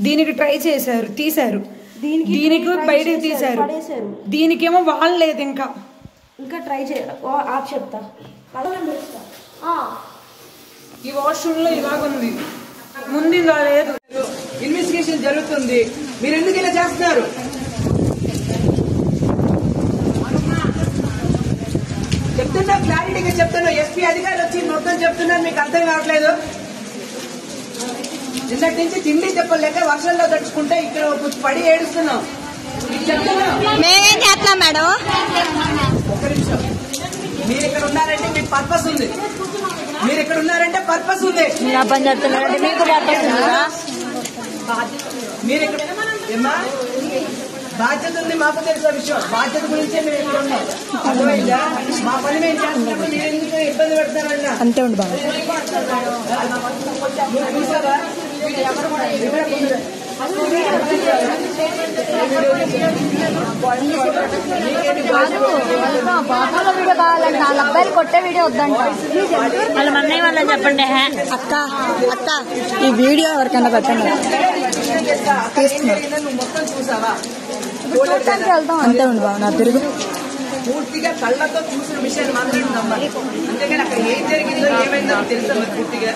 దీనికి ట్రై చేశారు, తీశారు. దీనికి బయటకు తీశారు. దీనికేమో వాళ్ళు లేదు. ఇంకా ట్రై ఆప్ చెప్తా. ఈ వాష్రూమ్ లో ఇలాగుంది, ముందు ఇలా లేదు. ఇన్వెస్టిగేషన్ జరుగుతుంది, మీరు ఎందుకు ఇలా చేస్తున్నారు? చెప్తున్నా, క్లారిటీగా చెప్తున్నా. ఎస్పీ అధికారులు వచ్చి మొత్తం చెప్తున్నారు, మీకు అర్థం కావట్లేదు. నిన్నటి నుంచి తిండి చెప్పలేక వర్షంలో తడుచుకుంటే ఇక్కడ పడి ఏడుస్తున్నాం. మేమేం చేస్తున్నాం మేడం? ఒక్క నిమిషం. మీరు ఇక్కడ ఉన్నారంటే మీకు పర్పస్ ఉంది. మీరు ఇక్కడ ఉన్నారంటే పర్పస్ ఉంది. పని చేస్తున్నారంటే మీకు పర్పస్ ఉందా? మీరు ఇక్కడ బాధ్యత ఉంది, మాకు తెలిసిన విషయం. బాధ్యత గురించే మేము ఇక్కడ ఉన్నాం. అర్థమైందా? మా పని మేము చేస్తున్నప్పుడు మీరు ఎందుకు ఇబ్బంది పెడతారన్నా? అంతే ఉండు బాబు. చూసారా? వీడియో కావాలంటే 4 అబ్బాయిలు కొట్టే వీడియో వద్దంట. వాళ్ళ అన్నయ్య వాళ్ళని చెప్పండి. అక్క అక్క ఈ వీడియో ఎవరికైనా పెట్టండి. మొత్తం చూసావా? చూడటానికి వెళ్తాం. అంతే ఉండు బాబు. నా తిరుగు పూర్తిగా కళ్ళతో చూసిన విషయాన్ని మాత్రం నమ్మాలి. అంతేగాని అక్కడ ఏం జరిగిందో ఏమైందో తెలుసా మరి పూర్తిగా?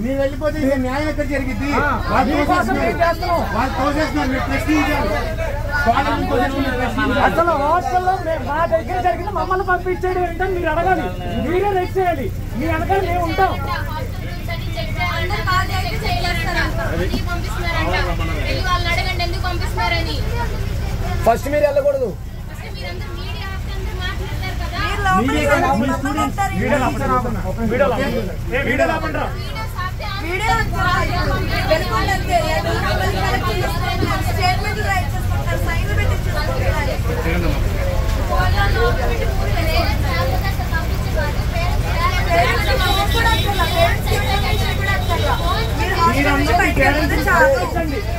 మీరు వెళ్ళిపోతే న్యాయం ఎక్కడ జరిగింది? అసలు హాస్టల్లో మా దగ్గర జరిగింది, మమ్మల్ని పంపించాడు ఏంటని మీరు అడగాలి. మీరే రైట్ చేయాలి. మీ వెనకాల మేము ఉంటాం. ఫస్ట్ మీరు వెళ్ళకూడదు.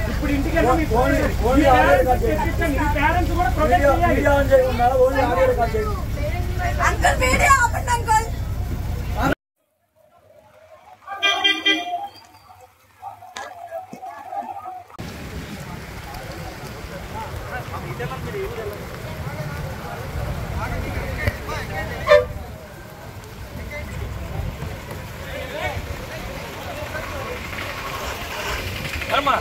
ఇప్పుడు ఇంటికి వెళ్ళి మీ పేరెంట్స్ కూడా ప్రొటెక్ట్ చేయాలి. అంకుల్ వీడియో ఆపండి అంకుల్. అమ్మా